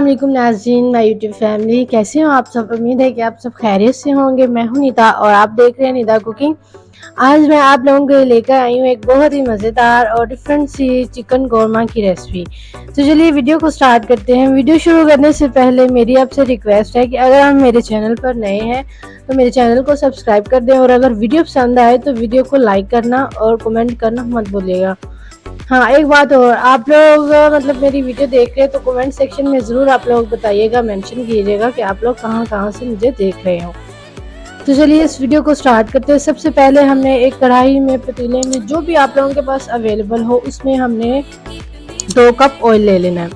अस्सलाम वालेकुम नाज़रीन, माय यूट्यूब फैमिली, कैसे हो आप सब। उम्मीद है कि आप सब खैरियत से होंगे। मैं हूं निदा और आप देख रहे हैं निदा कुकिंग। आज मैं आप लोगों के लिए लेकर आई हूं एक बहुत ही मज़ेदार और डिफरेंट सी चिकन कौरमा की रेसिपी। तो चलिए वीडियो को स्टार्ट करते हैं। वीडियो शुरू करने से पहले मेरी आपसे रिक्वेस्ट है कि अगर आप मेरे चैनल पर नए हैं तो मेरे चैनल को सब्सक्राइब कर दें, और अगर वीडियो पसंद आए तो वीडियो को लाइक करना और कमेंट करना मत भूलिएगा। हाँ, एक बात और, आप लोग मतलब मेरी वीडियो देख रहे हैं तो कमेंट सेक्शन में ज़रूर आप लोग बताइएगा, मेंशन कीजिएगा कि आप लोग कहाँ कहाँ से मुझे देख रहे हो। तो चलिए इस वीडियो को स्टार्ट करते हैं। सबसे पहले हमने एक कढ़ाई में, पतीले में, जो भी आप लोगों के पास अवेलेबल हो, उसमें हमने 2 कप ऑयल ले लेना है।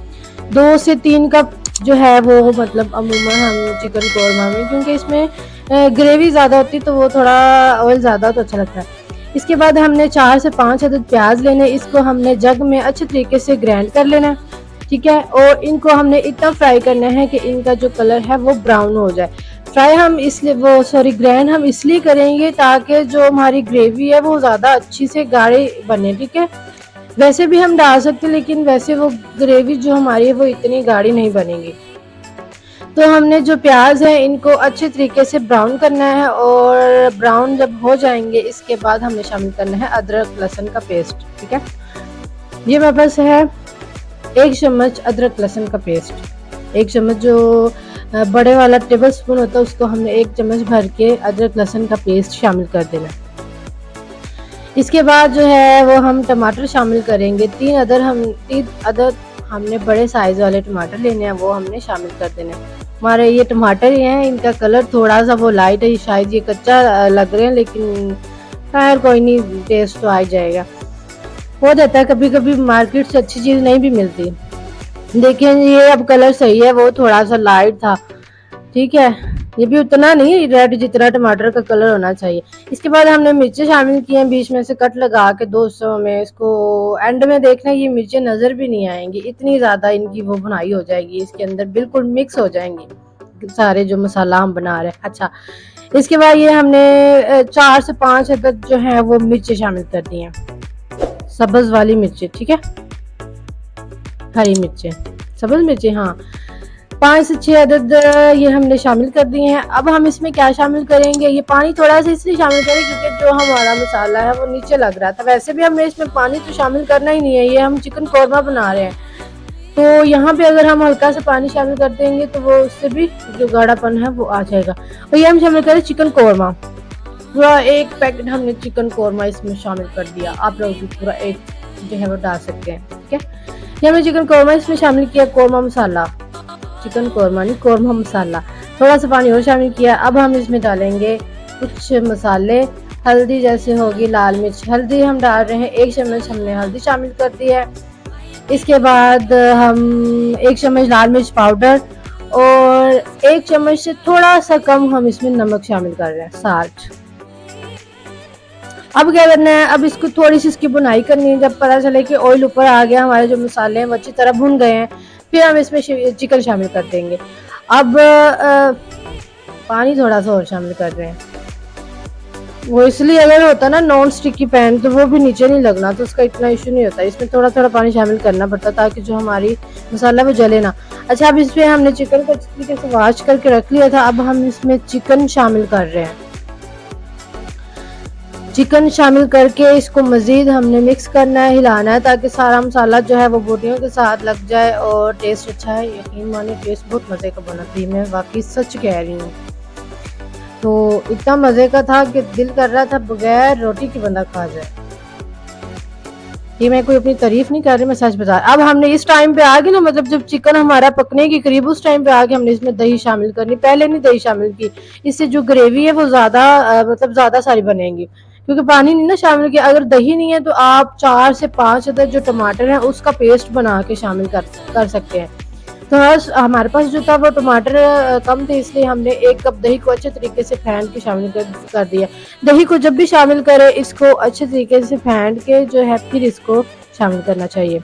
2 से 3 कप जो है वो मतलब अमूमन हम चिकन कौरमा में, क्योंकि इसमें ग्रेवी ज़्यादा होती है तो वो थोड़ा ऑयल ज़्यादा तो अच्छा लगता है। इसके बाद हमने 4 से 5 अदद प्याज लेने, इसको हमने जग में अच्छे तरीके से ग्राइंड कर लेना है, ठीक है। और इनको हमने इतना फ्राई करना है कि इनका जो कलर है वो ब्राउन हो जाए। फ्राई हम इसलिए ग्राइंड हम इसलिए करेंगे ताकि जो हमारी ग्रेवी है वो ज़्यादा अच्छी से गाढ़ी बने, ठीक है। वैसे भी हम डाल सकते, लेकिन वैसे वो ग्रेवी जो हमारी है वो इतनी गाढ़ी नहीं बनेगी। तो हमने जो प्याज है इनको अच्छे तरीके से ब्राउन करना है, और ब्राउन जब हो जाएंगे इसके बाद हमने शामिल करना है अदरक लहसुन का पेस्ट, ठीक है। ये मेरे पास है 1 चम्मच अदरक लहसुन का पेस्ट। 1 चम्मच जो बड़े वाला टेबल स्पून होता है उसको हमने 1 चम्मच भर के अदरक लहसुन का पेस्ट शामिल कर देना। इसके बाद जो है वो हम टमाटर शामिल करेंगे। 3 अदद हमने बड़े साइज वाले टमाटर लेने हैं, वो हमने शामिल कर देने। हमारे ये टमाटर ही हैं, इनका कलर थोड़ा सा वो लाइट है, शायद ये कच्चा लग रहे हैं, लेकिन खैर कोई नहीं, टेस्ट तो आ ही जाएगा। हो जाता है कभी कभी मार्केट से अच्छी चीज़ नहीं भी मिलती। देखिए ये अब कलर सही है, वो थोड़ा सा लाइट था, ठीक है। ये भी उतना नहीं रेड जितना टमाटर का कलर होना चाहिए। इसके बाद हमने मिर्चें शामिल की हैं, बीच में से कट लगा के 200 में। इसको एंड में देखना ये मिर्चें नज़र भी नहीं आएंगी, इतनी ज़्यादा इनकी वो भुनाई हो जाएगी, इसके अंदर बिल्कुल मिक्स हो जाएंगी सारे जो मसाला हम बना रहे हैं। अच्छा, इसके बाद ये हमने 4 से 5 अदद जो है वो मिर्चें शामिल कर दी हैं, सब्ज़ वाली मिर्चें, ठीक है, हरी मिर्चें, सब्ज़ मिर्चें, हाँ 5 से 6 अदद ये हमने शामिल कर दिए हैं। अब हम इसमें क्या शामिल करेंगे, ये पानी थोड़ा सा इसलिए शामिल करें क्योंकि जो हमारा मसाला है वो नीचे लग रहा था। वैसे भी हमने इसमें पानी तो शामिल करना ही नहीं है, ये हम चिकन कौरमा बना रहे हैं, तो यहाँ पे अगर हम हल्का सा पानी शामिल कर देंगे तो वो उससे भी जो गाढ़ापन है वो आ जाएगा। और ये हम शामिल करें चिकन कौरमा, पूरा 1 पैकेट हमने चिकन कौरमा इसमें शामिल कर दिया। आप लोग भी पूरा 1 जो है वो डाल सकते हैं, ठीक है। ये हमने चिकन कौरमा इसमें शामिल किया, कौरमा मसाला, चिकन कौरमा नहीं कौरमा मसाला, थोड़ा सा पानी और शामिल किया। अब हम इसमें डालेंगे कुछ मसाले, हल्दी जैसे होगी, लाल मिर्च, हल्दी हम डाल रहे हैं 1 चम्मच हमने हल्दी शामिल कर दी है। इसके बाद हम 1 चम्मच लाल मिर्च पाउडर और 1 चम्मच से थोड़ा सा कम हम इसमें नमक शामिल कर रहे हैं, साल्ट। अब क्या करना है, अब इसको थोड़ी सी इसकी बुनाई करनी है। जब पता चले कि ऑयल ऊपर आ गया, हमारे जो मसाले हैं वो अच्छी तरह भुन गए हैं, फिर हम इसमें चिकन शामिल कर देंगे। अब पानी थोड़ा सा और शामिल कर रहे हैं, वो इसलिए अगर होता ना नॉन स्टिकी पैन तो वो भी नीचे नहीं लगना, तो उसका इतना इशू नहीं होता। इसमें थोड़ा थोड़ा पानी शामिल करना पड़ता ताकि जो हमारी मसाला वो जले ना। अच्छा, अब इसमें हमने चिकन को अच्छी तरीके से वॉश करके रख लिया था। अब हम इसमें चिकन शामिल कर रहे हैं। चिकन शामिल करके इसको मज़ीद हमने मिक्स करना है, हिलाना है, ताकि सारा मसाला जो है वो बोटियों के साथ लग जाए और टेस्ट अच्छा है। यकीन माने टेस्ट बहुत मज़े का बना थी, मैं वाकई सच कह रही हूँ। तो इतना मज़े का था कि दिल कर रहा था बगैर रोटी के बंदा खा जाए। ये मैं कोई अपनी तारीफ नहीं कर रही, मैं सच बता। अब हमने इस टाइम पे आगे ना, मतलब जब चिकन हमारा पकने के करीब उस टाइम पे आके हमने इसमें दही शामिल करनी। पहले नहीं दही शामिल की, इससे जो ग्रेवी है वो ज़्यादा मतलब ज़्यादा सारी बनेगी, क्योंकि पानी नहीं ना शामिल किया। अगर दही नहीं है तो आप 4 से 5 अदद जो टमाटर हैं उसका पेस्ट बना के शामिल कर सकते हैं। तो हमारे पास जो था वो टमाटर कम थे, इसलिए हमने 1 कप दही को अच्छे तरीके से फेंट के शामिल कर दिया। दही को जब भी शामिल करें इसको अच्छे तरीके से फेंट के जो है फिर इसको शामिल करना चाहिए।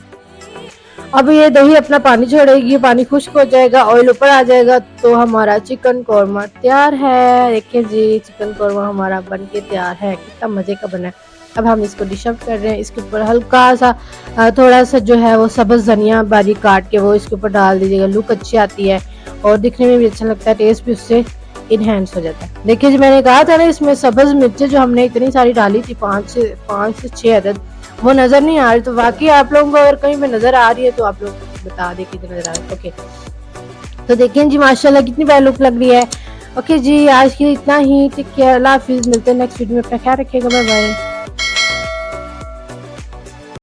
अब ये दही अपना पानी छोड़ेगी, पानी खुश्क हो जाएगा, ऑयल ऊपर आ जाएगा, तो हमारा चिकन कौरमा तैयार है। देखिए जी, चिकन कौरमा हमारा बन के तैयार है, कितना मज़े का बना है। अब हम इसको डिश आउट कर रहे हैं। इसके ऊपर हल्का सा थोड़ा सा जो है वो सब्ज़ धनिया बारीक काट के वो इसके ऊपर डाल दीजिएगा, लुक अच्छी आती है और दिखने में भी अच्छा लगता है, टेस्ट भी उससे इनहेंस हो जाता है। देखिए जी, मैंने कहा था ना इसमें सब्ज़ मिर्चें जो हमने इतनी सारी डाली थी, 5 से 6 अदद, वो नज़र नहीं आ रही। तो वाकई आप लोगों को अगर कहीं पे नज़र आ रही है तो आप लोग बता दें कितनी नज़र आ रही है। ओके, तो देखिए जी माशाल्लाह कितनी प्यारी लुक लग रही है। ओके जी, आज के लिए इतना ही। टेक केयर, अल्लाह हाफिज़। मिलते हैं नेक्स्ट वीडियो में, अपना ख्याल रखिएगा। Bye bye.